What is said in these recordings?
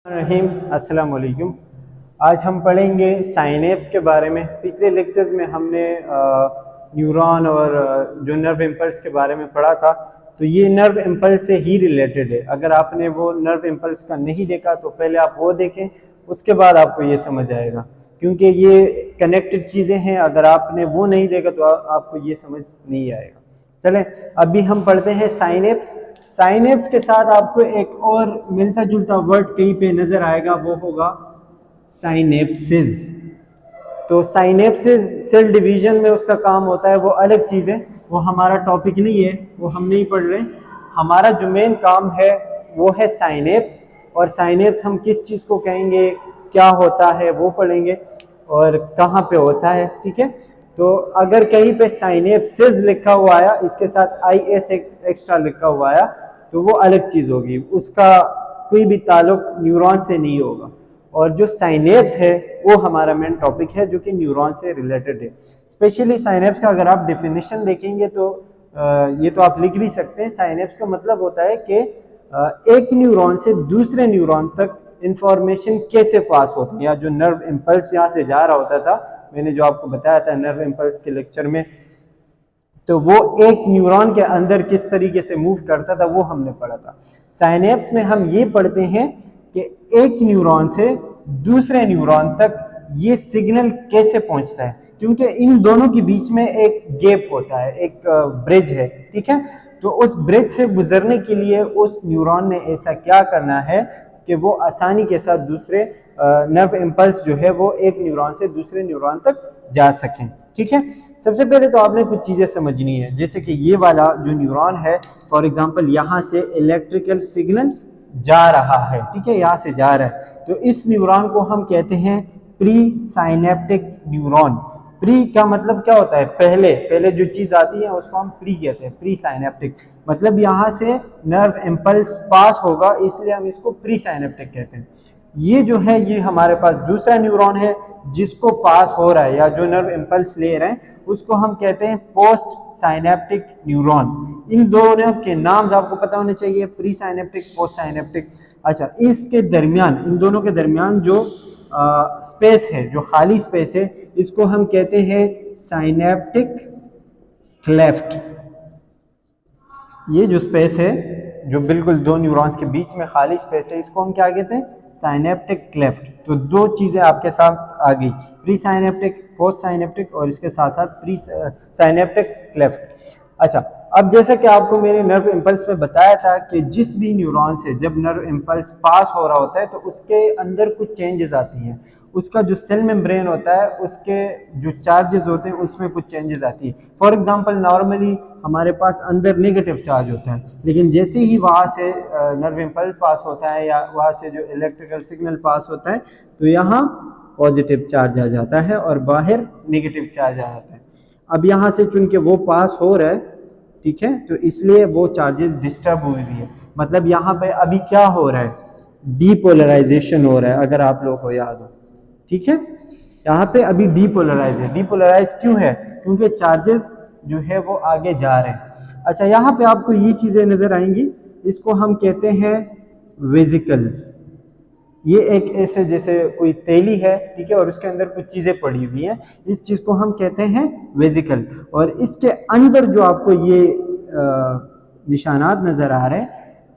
रहीम अस्सलाम वालेकुम। आज हम पढ़ेंगे साइनेप्स के बारे में। पिछले लेक्चर्स में हमने न्यूरॉन और जो नर्व इम्पल्स के बारे में पढ़ा था, तो ये नर्व इम्पल्स से ही रिलेटेड है। अगर आपने वो नर्व इम्पल्स का नहीं देखा तो पहले आप वो देखें, उसके बाद आपको ये समझ आएगा, क्योंकि ये कनेक्टेड चीज़ें हैं। अगर आपने वो नहीं देखा तो आपको ये समझ नहीं आएगा। चलें, अभी हम पढ़ते हैं साइनेप्स। साइनेप्स के साथ आपको एक और मिलता जुलता वर्ड कहीं पे नजर आएगा, वो होगा साइनेप्सिस। तो साइनेप्सिस सेल डिवीजन में उसका काम होता है, वो अलग चीज़ है, वो हमारा टॉपिक नहीं है, वो हम नहीं पढ़ रहे। हमारा जो मेन काम है वो है साइनेप्स। और साइनेप्स हम किस चीज़ को कहेंगे, क्या होता है, वो पढ़ेंगे और कहाँ पे होता है। ठीक है, तो अगर कहीं पे साइनेप्सिस लिखा हुआ आया, इसके साथ IS एक्स्ट्रा लिखा हुआ आया, तो वो अलग चीज़ होगी, उसका कोई भी ताल्लुक न्यूरॉन से नहीं होगा। और जो साइनेप्स है वो हमारा मेन टॉपिक है, जो कि न्यूरॉन से रिलेटेड है। स्पेशली साइनेप्स का अगर आप डेफिनेशन देखेंगे तो ये तो आप लिख भी सकते हैं। साइनेप्स का मतलब होता है कि एक न्यूरॉन से दूसरे न्यूरॉन तक इंफॉर्मेशन कैसे पास होती है, या जो नर्व इम्पल्स यहाँ से जा रहा होता था, मैंने जो आपको बताया था नर्व इम्पल्स के लेक्चर में, तो वो एक न्यूरॉन के अंदर किस तरीके से मूव करता था वो हमने पढ़ा था। साइनेप्स में हम ये पढ़ते हैं कि एक न्यूरॉन से दूसरे न्यूरॉन तक ये सिग्नल कैसे पहुंचता है, क्योंकि इन दोनों के बीच में एक गैप होता है, एक ब्रिज है। ठीक है, तो उस ब्रिज से गुजरने के लिए उस न्यूरॉन ने ऐसा क्या करना है कि वो आसानी के साथ दूसरे नर्व इम्पल्स जो है वो एक न्यूरॉन से दूसरे न्यूरॉन तक जा सकें। ठीक है, सबसे पहले तो आपने कुछ चीज़ें समझनी है, जैसे कि ये वाला जो न्यूरॉन है, फॉर एग्जांपल यहाँ से इलेक्ट्रिकल सिग्नल जा रहा है। ठीक है, यहाँ से जा रहा है, तो इस न्यूरॉन को हम कहते हैं प्री साइनेप्टिक न्यूरॉन। प्री का मतलब क्या होता है, पहले पहले जो चीज़ आती है उसको हम प्री कहते हैं, प्री साइनेप्टिक। मतलब यहाँ से नर्व इम्पल्स पास होगा, इसलिए हम इसको प्री साइनेप्टिक कहते हैं। ये जो है ये हमारे पास दूसरा न्यूरॉन है जिसको पास हो रहा है, या जो नर्व इम्पल्स ले रहे हैं उसको हम कहते हैं पोस्ट साइनेप्टिक न्यूरॉन। इन दोनों के नाम आपको पता होने चाहिए, प्री साइनेप्टिक, पोस्ट साइनेप्टिक। अच्छा, इसके दरमियान, इन दोनों के दरमियान जो स्पेस है, जो खाली स्पेस है, इसको हम कहते हैं साइनेप्टिक क्लेफ्ट। ये जो स्पेस है, जो बिल्कुल दो न्यूरॉन्स के बीच में खाली स्पेस है, इसको हम क्या कहते हैं, साइनेप्टिक क्लेफ्ट। तो दो चीज़ें आपके साथ आ गई, प्री साइनेप्टिक, पोस्ट साइनेप्टिक, और इसके साथ साथ प्री साइनेप्टिक क्लेफ्ट। अच्छा, अब जैसे कि आपको मैंने नर्व इम्पल्स में बताया था कि जिस भी न्यूरॉन से जब नर्व इम्पल्स पास हो रहा होता है तो उसके अंदर कुछ चेंजेस आती हैं। उसका जो सेल मेम्ब्रेन होता है, उसके जो चार्जेस होते हैं उसमें कुछ चेंजेस आती है। फॉर एग्जांपल, नॉर्मली हमारे पास अंदर नेगेटिव चार्ज होता है, लेकिन जैसे ही वहाँ से नर्व इम्पल्स पास होता है या वहाँ से जो इलेक्ट्रिकल सिग्नल पास होता है, तो यहाँ पॉजिटिव चार्ज आ जाता है और बाहर नेगेटिव चार्ज आ जाता है। अब यहाँ से चूंकि वो पास हो रहा है, ठीक है, तो इसलिए वो चार्जेस डिस्टर्ब हुई भी है। मतलब यहाँ पे अभी क्या हो रहा है, डीपोलराइजेशन हो रहा है, अगर आप लोग को याद हो। ठीक है, यहाँ पे अभी डीपोलराइज है। डीपोलराइज क्यों है, क्योंकि चार्जेस जो है वो आगे जा रहे हैं। अच्छा, यहाँ पे आपको ये चीजें नजर आएंगी, इसको हम कहते हैं वेजिकल्स। ये एक ऐसे जैसे कोई तेली है, ठीक है, और उसके अंदर कुछ चीजें पड़ी हुई हैं, इस चीज को हम कहते हैं वेजिकल। और इसके अंदर जो आपको ये निशानात नजर आ रहे हैं,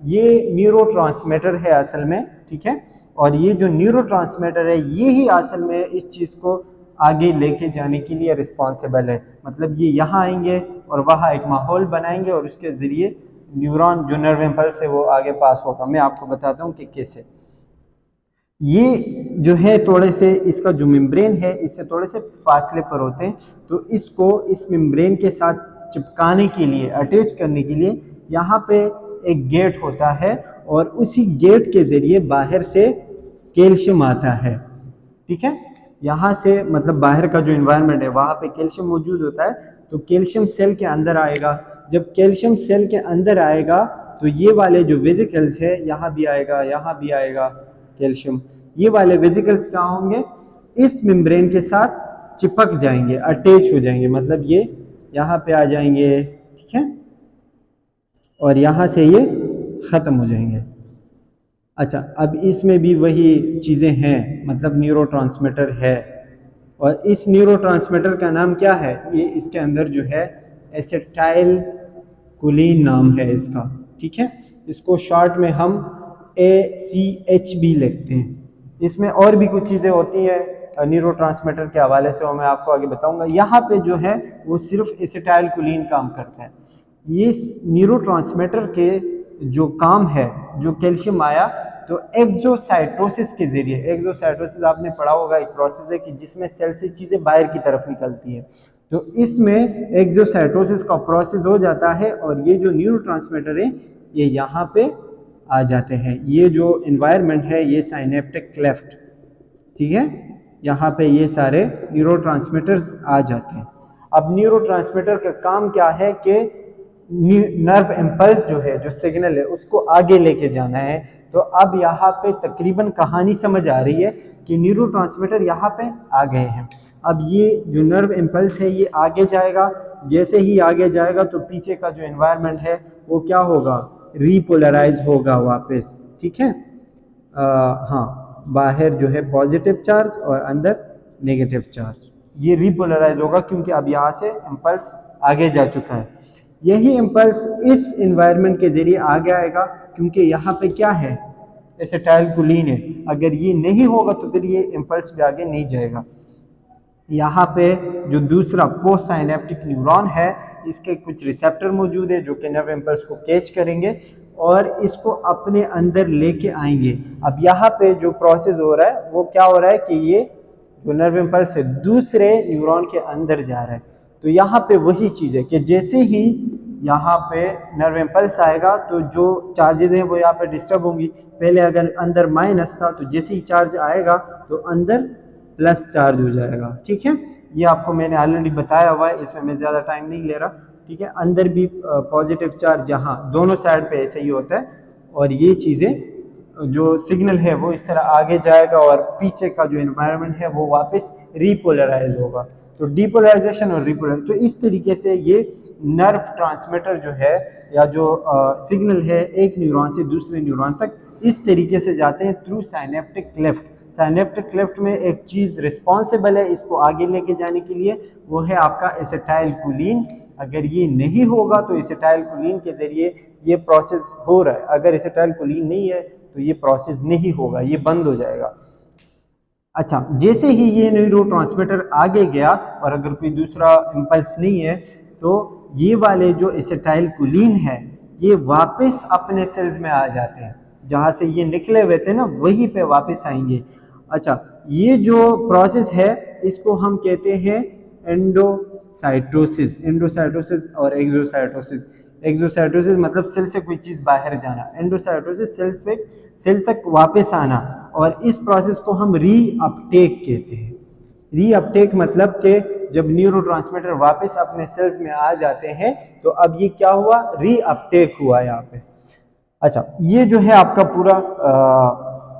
ये न्यूरोट्रांसमीटर है असल में। ठीक है, और ये जो न्यूरोट्रांसमीटर है, ये ही असल में इस चीज को आगे लेके जाने के लिए रिस्पॉन्सिबल है। मतलब ये यहाँ आएंगे और वहाँ एक माहौल बनाएंगे, और उसके जरिए न्यूरॉन जो नर्व इम्पल्स है वो आगे पास होगा। मैं आपको बताता हूँ कि कैसे। ये जो है थोड़े से, इसका जो मेम्ब्रेन है इससे थोड़े से फासले पर होते हैं, तो इसको इस मेम्ब्रेन के साथ चिपकाने के लिए, अटैच करने के लिए यहाँ पे एक गेट होता है, और उसी गेट के जरिए बाहर से कैल्शियम आता है। ठीक है, यहाँ से मतलब बाहर का जो इन्वायरमेंट है वहाँ पे कैल्शियम मौजूद होता है, तो कैल्शियम सेल के अंदर आएगा। जब कैल्शियम सेल के अंदर आएगा तो ये वाले जो वेजिकल्स है, यहाँ भी आएगा, यहाँ भी आएगा कैल्शियम। ये वाले वेजिकल्स क्या होंगे, इस मेम्ब्रेन के साथ चिपक जाएंगे, अटैच हो जाएंगे। मतलब ये यहाँ पे आ जाएंगे, ठीक है, और यहाँ से ये ख़त्म हो जाएंगे। अच्छा, अब इसमें भी वही चीज़ें हैं, मतलब न्यूरोट्रांसमीटर है, और इस न्यूरोट्रांसमीटर का नाम क्या है? ये इसके अंदर जो है एसिटाइल कोलिन नाम है इसका, ठीक है। इसको शॉर्ट में हम ACH भी लिखते हैं। इसमें और भी कुछ चीज़ें होती हैं न्यूरोट्रांसमीटर के हवाले से, वो मैं आपको आगे बताऊंगा। यहाँ पे जो है वो सिर्फ एसिटाइल कोलिन काम करता है। ये न्यूरोट्रांसमीटर के जो काम है, जो कैल्शियम आया, तो एक्सोसाइटोसिस के जरिए, एक्सोसाइटोसिस आपने पढ़ा होगा, एक प्रोसेस है कि जिसमें सेल से चीज़ें बाहर की तरफ निकलती है, तो इसमें एक्सोसाइटोसिस का प्रोसेस हो जाता है और ये जो न्यूरोट्रांसमीटर है ये यहाँ पे आ जाते हैं। ये जो एनवायरनमेंट है ये साइनेप्टिक क्लेफ्ट, ठीक है, यहाँ पे ये सारे न्यूरोट्रांसमीटर्स आ जाते हैं। अब न्यूरोट्रांसमीटर का काम क्या है कि नर्व इम्पल्स जो है, जो सिग्नल है, उसको आगे लेके जाना है। तो अब यहाँ पे तकरीबन कहानी समझ आ रही है कि न्यूरोट्रांसमीटर यहाँ पे आ गए हैं। अब ये जो नर्व इम्पल्स है ये आगे जाएगा, जैसे ही आगे जाएगा तो पीछे का जो एनवायरनमेंट है वो क्या होगा? रीपोलराइज होगा वापस, ठीक है। हाँ, बाहर जो है पॉजिटिव चार्ज और अंदर नेगेटिव चार्ज, ये रीपोलराइज होगा क्योंकि अब यहाँ से इम्पल्स आगे जा चुका है। यही इम्पल्स इस एनवायरनमेंट के जरिए आगे आएगा क्योंकि यहाँ पे क्या है? एसिटाइल कोलिन है। अगर ये नहीं होगा तो फिर ये इम्पल्स भी आगे नहीं जाएगा। यहाँ पे जो दूसरा पोस्ट साइनेप्टिक न्यूरॉन है, इसके कुछ रिसेप्टर मौजूद है जो कि नर्व इम्पल्स को कैच करेंगे और इसको अपने अंदर लेके आएंगे। अब यहाँ पे जो प्रोसेस हो रहा है वो क्या हो रहा है कि ये जो नर्व इम्पल्स है दूसरे न्यूरॉन के अंदर जा रहा है। तो यहाँ पे वही चीज़ है कि जैसे ही यहाँ पे नर्व इम्पल्स आएगा तो जो चार्जेस हैं वो यहाँ पे डिस्टर्ब होंगी। पहले अगर अंदर माइनस था तो जैसे ही चार्ज आएगा तो अंदर प्लस चार्ज हो जाएगा, ठीक है। ये आपको मैंने ऑलरेडी बताया हुआ है, इसमें मैं ज़्यादा टाइम नहीं ले रहा, ठीक है। अंदर भी पॉजिटिव चार्ज, यहाँ दोनों साइड पे ऐसे ही होता है और ये चीज़ें जो सिग्नल है वो इस तरह आगे जाएगा और पीछे का जो एनवायरनमेंट है वो वापस रीपोलराइज होगा। तो डीपोलराइजेशन और रीपोलराइज, तो इस तरीके से ये नर्व ट्रांसमीटर जो है या जो सिग्नल है एक न्यूरॉन से दूसरे न्यूरॉन तक इस तरीके से जाते हैं through synaptic cleft. Synaptic cleft में एक चीज़ रिस्पॉन्सिबल है इसको आगे लेके जाने के लिए, वो है आपका एसिटाइल कोलिन। अगर ये नहीं होगा तो एसिटाइल कोलिन के ज़रिए ये प्रोसेस हो रहा है, अगर एसिटाइल कोलिन नहीं है तो ये प्रोसेस नहीं होगा, ये बंद हो जाएगा। अच्छा, जैसे ही ये न्यूरोट्रांसमीटर आगे गया और अगर कोई दूसरा इम्पल्स नहीं है तो ये वाले जो एसिटाइल कोलिन है ये वापस अपने सेल्स में आ जाते हैं, जहाँ से ये निकले हुए थे ना वहीं पे वापस आएंगे। अच्छा, ये जो प्रोसेस है इसको हम कहते हैं एंडोसाइटोसिस। एंडोसाइटोसिस और एक्सोसाइटोसिस। एक्सोसाइटोसिस मतलब सेल से कोई चीज़ बाहर जाना, एंडोसाइटोसिस सेल से सेल तक वापस आना, और इस प्रोसेस को हम रीअपटेक कहते हैं। रीअपटेक मतलब कि जब न्यूरोट्रांसमीटर वापस अपने सेल्स में आ जाते हैं तो अब ये क्या हुआ? रीअपटेक हुआ यहाँ पे। अच्छा, ये जो है आपका पूरा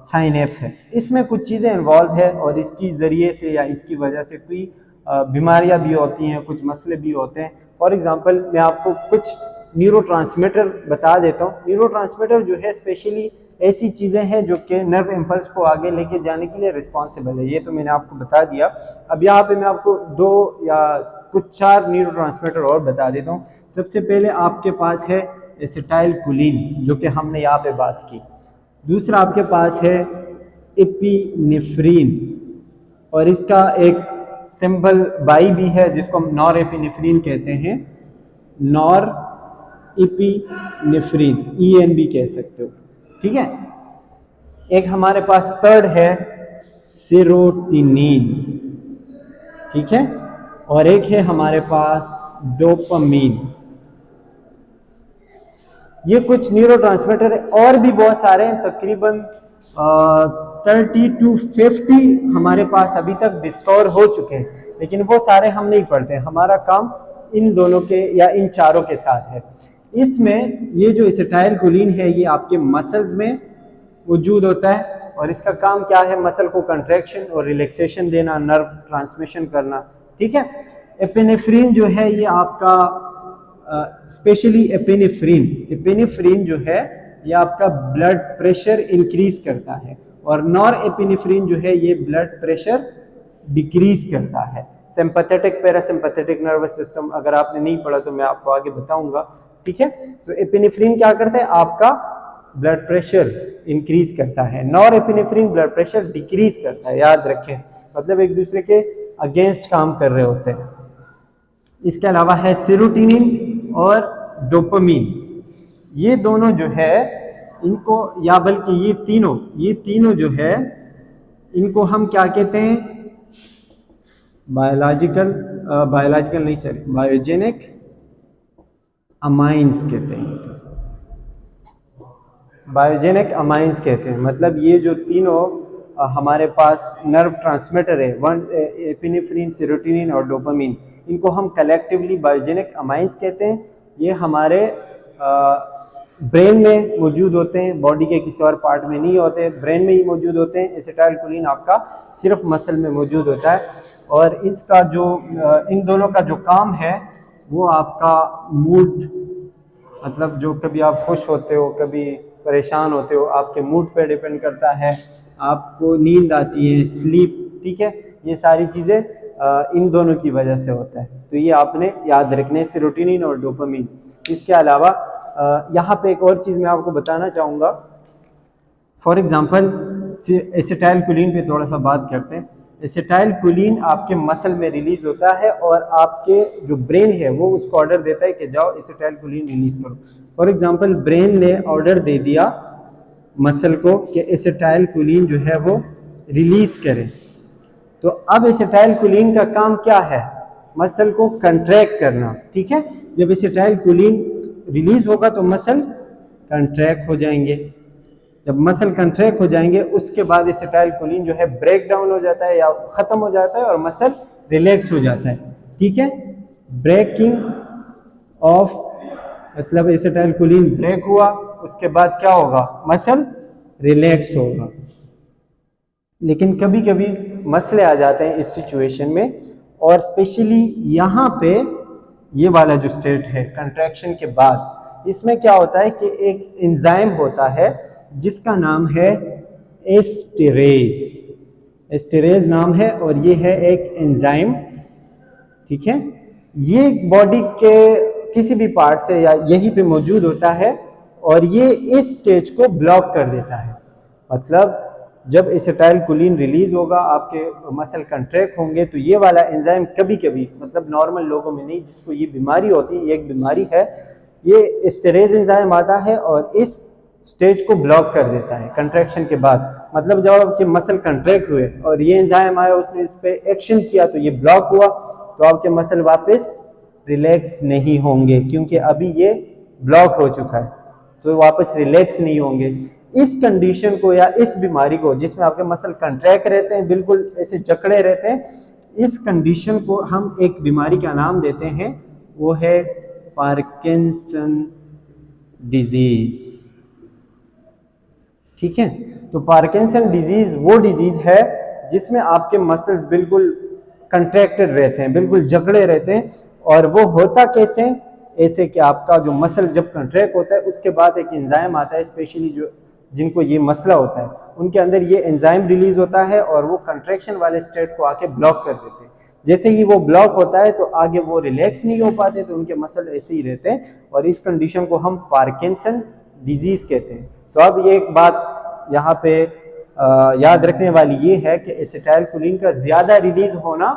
साइनेप्स है, इसमें कुछ चीज़ें इन्वॉल्व है और इसकी ज़रिए से या इसकी वजह से कोई बीमारियां भी होती हैं, कुछ मसले भी होते हैं। फॉर एग्जांपल मैं आपको कुछ न्यूरोट्रांसमीटर बता देता हूँ। न्यूरोट्रांसमीटर जो है स्पेशली ऐसी चीज़ें हैं जो कि नर्व इम्पल्स को आगे लेके जाने के लिए रिस्पॉन्सिबल है, ये तो मैंने आपको बता दिया। अब यहाँ पे मैं आपको 2 या कुछ 4 न्यूरोट्रांसमीटर और बता देता हूँ। सबसे पहले आपके पास है एसिटाइल कोलिन जो कि हमने यहाँ पे बात की। दूसरा आपके पास है एपिनेफ्रीन और इसका एक सिंबल बाई भी है जिसको हम नॉर एपिनेफ्रीन कहते हैं, नॉर एपिनेफ्रीन, EN भी कह सकते हो, ठीक है। एक हमारे पास थर्ड है सेरोटिनिन, ठीक है, और एक है हमारे पास डोपामीन। ये कुछ न्यूरोट्रांसमीटर है, और भी बहुत सारे हैं, तकरीबन 30 to 50 हमारे पास अभी तक डिस्कवर हो चुके हैं, लेकिन वो सारे हम नहीं पढ़ते। हमारा काम इन दोनों के या इन चारों के साथ है। इसमें ये जो एसिटाइल कोलिन है ये आपके मसल्स में मौजूद होता है और इसका काम क्या है? मसल को कंट्रैक्शन और रिलैक्सेशन देना, नर्व ट्रांसमिशन करना, ठीक है। एपिनेफ्रीन जो है ये आपका स्पेशली एपिनेफ्रीन जो है ये आपका ब्लड प्रेशर इंक्रीज करता है, और नॉरएपिनेफ्रिन जो है ये ब्लड प्रेशर डिक्रीज करता है। सिंपैथेटिक पैरासिम्पैथेटिक नर्वस सिस्टम अगर आपने नहीं पढ़ा तो मैं आपको आगे बताऊंगा, ठीक है। तो एपिनेफ्रिन क्या करता है, आपका ब्लड प्रेशर इंक्रीज करता है, नॉरएपिनेफ्रिन ब्लड प्रेशर डिक्रीज करता है, याद रखें, मतलब एक दूसरे के अगेंस्ट काम कर रहे होते हैं। इसके अलावा है सेरोटोनिन और डोपामिन, ये दोनों जो है इनको, या बल्कि ये तीनों जो है इनको हम क्या कहते हैं, बायोलॉजिकल नहीं सॉरी, बायोजेनिक अमाइंस कहते हैं, बायोजेनिक अमाइंस कहते हैं। मतलब ये जो तीनों हमारे पास नर्व ट्रांसमीटर है, एपिनेफ्रिन, सेरोटोनिन और डोपामिन, इनको हम कलेक्टिवली बायोजेनिक अमाइंस कहते हैं। ये हमारे ब्रेन में मौजूद होते हैं, बॉडी के किसी और पार्ट में नहीं होते, ब्रेन में ही मौजूद होते हैं। एसिटाइलकोलिन आपका सिर्फ मसल में मौजूद होता है, और इसका जो इन दोनों का जो काम है वो आपका मूड, मतलब जो कभी आप खुश होते हो कभी परेशान होते हो, आपके मूड पे डिपेंड करता है, आपको नींद आती है, स्लीप, ठीक है, ये सारी चीज़ें इन दोनों की वजह से होता है। तो ये आपने याद रखने, सेरोटोनिन और डोपामिन। इसके अलावा यहाँ पे एक और चीज़ मैं आपको बताना चाहूँगा, फॉर एग्जांपल एसिटाइलकोलिन पे थोड़ा सा बात करते हैं। एसिटाइलकोलिन आपके मसल में रिलीज होता है, और आपके जो ब्रेन है वो उसको ऑर्डर देता है कि जाओ एसिटाइलकोलिन रिलीज करो। फॉर एग्जांपल ब्रेन ने ऑर्डर दे दिया मसल को कि एसिटाइलकोलिन जो है वो रिलीज करे, तो अब एसिटाइलकोलिन का काम क्या है, मसल को कंट्रैक्ट करना, ठीक है। जब एसिटाइलकोलिन रिलीज होगा तो मसल कंट्रैक्ट हो जाएंगे, जब मसल कंट्रैक्ट हो जाएंगे उसके बाद एसिटाइलकोलिन जो है ब्रेक डाउन हो जाता है या खत्म हो जाता है, और मसल रिलैक्स हो जाता है, ठीक है। ब्रेकिंग ऑफ, मतलब एसिटाइलकोलिन ब्रेक हुआ, उसके बाद क्या होगा, मसल रिलैक्स होगा। लेकिन कभी कभी मसले आ जाते हैं इस सिचुएशन में, और स्पेशली यहाँ पे ये वाला जो स्टेट है कंट्रैक्शन के बाद, इसमें क्या होता है कि एक एंजाइम होता है जिसका नाम है एस्टेरेज, एस्टेरेज नाम है, और ये है एक एंजाइम, ठीक है। ये बॉडी के किसी भी पार्ट से या यहीं पे मौजूद होता है, और ये इस स्टेज को ब्लॉक कर देता है। मतलब जब एसिटाइलकोलिन रिलीज होगा, आपके मसल कंट्रैक्ट होंगे, तो ये वाला एंजाइम कभी कभी, मतलब नॉर्मल लोगों में नहीं, जिसको ये बीमारी होती है, ये एक बीमारी है, ये एस्टेरेज एंजाइम आता है और इस स्टेज को ब्लॉक कर देता है कंट्रैक्शन के बाद। मतलब जब आपके मसल कंट्रैक्ट हुए और ये एंजाइम आया, उसने इस पे एक्शन किया, तो ये ब्लॉक हुआ, तो आपके मसल वापस रिलैक्स नहीं होंगे, क्योंकि अभी ये ब्लॉक हो चुका है, तो वापस रिलैक्स नहीं होंगे। इस कंडीशन को या इस बीमारी को, जिसमें आपके मसल कंट्रैक्ट रहते हैं, बिल्कुल ऐसे जकड़े रहते हैं, इस कंडीशन को हम एक बीमारी का नाम देते हैं, वो है पार्किंसन डिजीज, ठीक है। तो पार्किंसन डिजीज वो डिजीज है जिसमें आपके मसल्स बिल्कुल कंट्रैक्टेड रहते हैं, बिल्कुल जकड़े रहते हैं। और वो होता कैसे, ऐसे कि आपका जो मसल जब कंट्रैक्ट होता है उसके बाद एक एंजाइम आता है, स्पेशली जो जिनको ये मसला होता है उनके अंदर ये एंजाइम रिलीज होता है, और वो कंट्रैक्शन वाले स्टेट को आके ब्लॉक कर देते हैं। जैसे ही वो ब्लॉक होता है तो आगे वो रिलैक्स नहीं हो पाते, तो उनके मसल ऐसे ही रहते हैं, और इस कंडीशन को हम पार्किंसन डिजीज कहते हैं। तो अब ये एक बात यहाँ पे याद रखने वाली ये है कि एसिटाइलकोलिन का ज़्यादा रिलीज होना,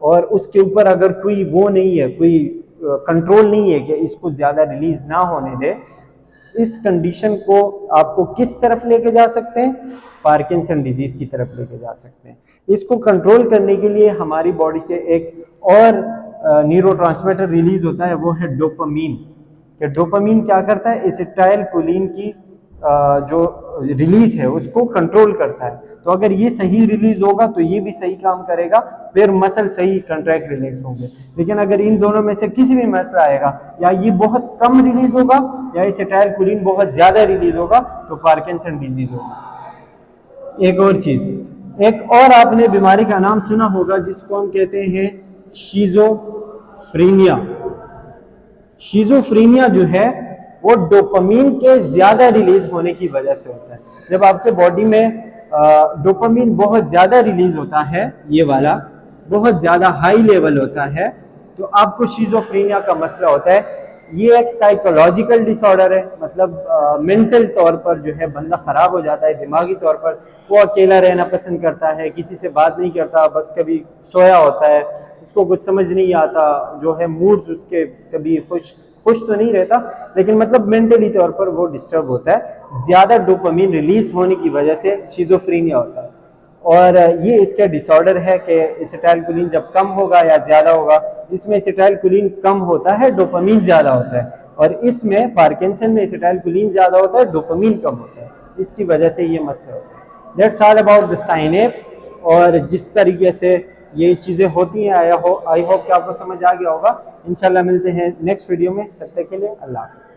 और उसके ऊपर अगर कोई वो नहीं है, कोई कंट्रोल नहीं है कि इसको ज़्यादा रिलीज ना होने दे, इस कंडीशन को आपको किस तरफ लेके जा सकते हैं, पार्किंसन डिजीज की तरफ लेके जा सकते हैं। इसको कंट्रोल करने के लिए हमारी बॉडी से एक और न्यूरोट्रांसमीटर रिलीज होता है, वो है डोपामीन। कि डोपामीन क्या करता है, एसिटाइलकोलिन की जो रिलीज है उसको कंट्रोल करता है। तो अगर ये सही रिलीज होगा तो ये भी सही काम करेगा, फिर मसल सही कंट्रैक्ट रिलैक्स होंगे। लेकिन अगर इन दोनों में से किसी भी मसला आएगा, या ये बहुत कम रिलीज होगा या एसिटाइलकोलिन बहुत ज्यादा रिलीज होगा, तो पार्किंसन डिजीज होगा। एक और चीज, एक और आपने बीमारी का नाम सुना होगा जिसको हम कहते हैं शिज़ोफ्रेनिया। शिज़ोफ्रेनिया जो है वो डोपामीन के ज़्यादा रिलीज होने की वजह से होता है। जब आपके बॉडी में डोपामीन बहुत ज़्यादा रिलीज होता है, ये वाला बहुत ज़्यादा हाई लेवल होता है, तो आपको शिज़ोफ्रेनिया का मसला होता है। ये एक साइकोलॉजिकल डिसऑर्डर है, मतलब मेंटल तौर पर जो है बंदा ख़राब हो जाता है, दिमागी तौर पर वो अकेला रहना पसंद करता है, किसी से बात नहीं करता, बस कभी सोया होता है, उसको कुछ समझ नहीं आता, जो है मूड्स उसके कभी खुश तो नहीं रहता, लेकिन मतलब मेंटली तौर पर वो डिस्टर्ब होता है। ज़्यादा डोपामीन रिलीज होने की वजह से शिज़ोफ्रेनिया होता है। और ये इसका डिसऑर्डर है कि एसिटाइलकोलिन जब कम होगा या ज़्यादा होगा, इसमें एसिटाइलकोलिन कम होता है, डोपामीन ज़्यादा होता है, और इसमें पार्किंसन में एसिटाइलकोलिन ज़्यादा होता है, डोपामीन कम होता है, इसकी वजह से ये मसला होता है। That's all about the synapse. और जिस तरीके से ये चीज़ें होती हैं, आई होप कि आपको समझ आ गया होगा। इंशाल्लाह मिलते हैं नेक्स्ट वीडियो में, तब तक के लिए अल्लाह हाफ़िज़।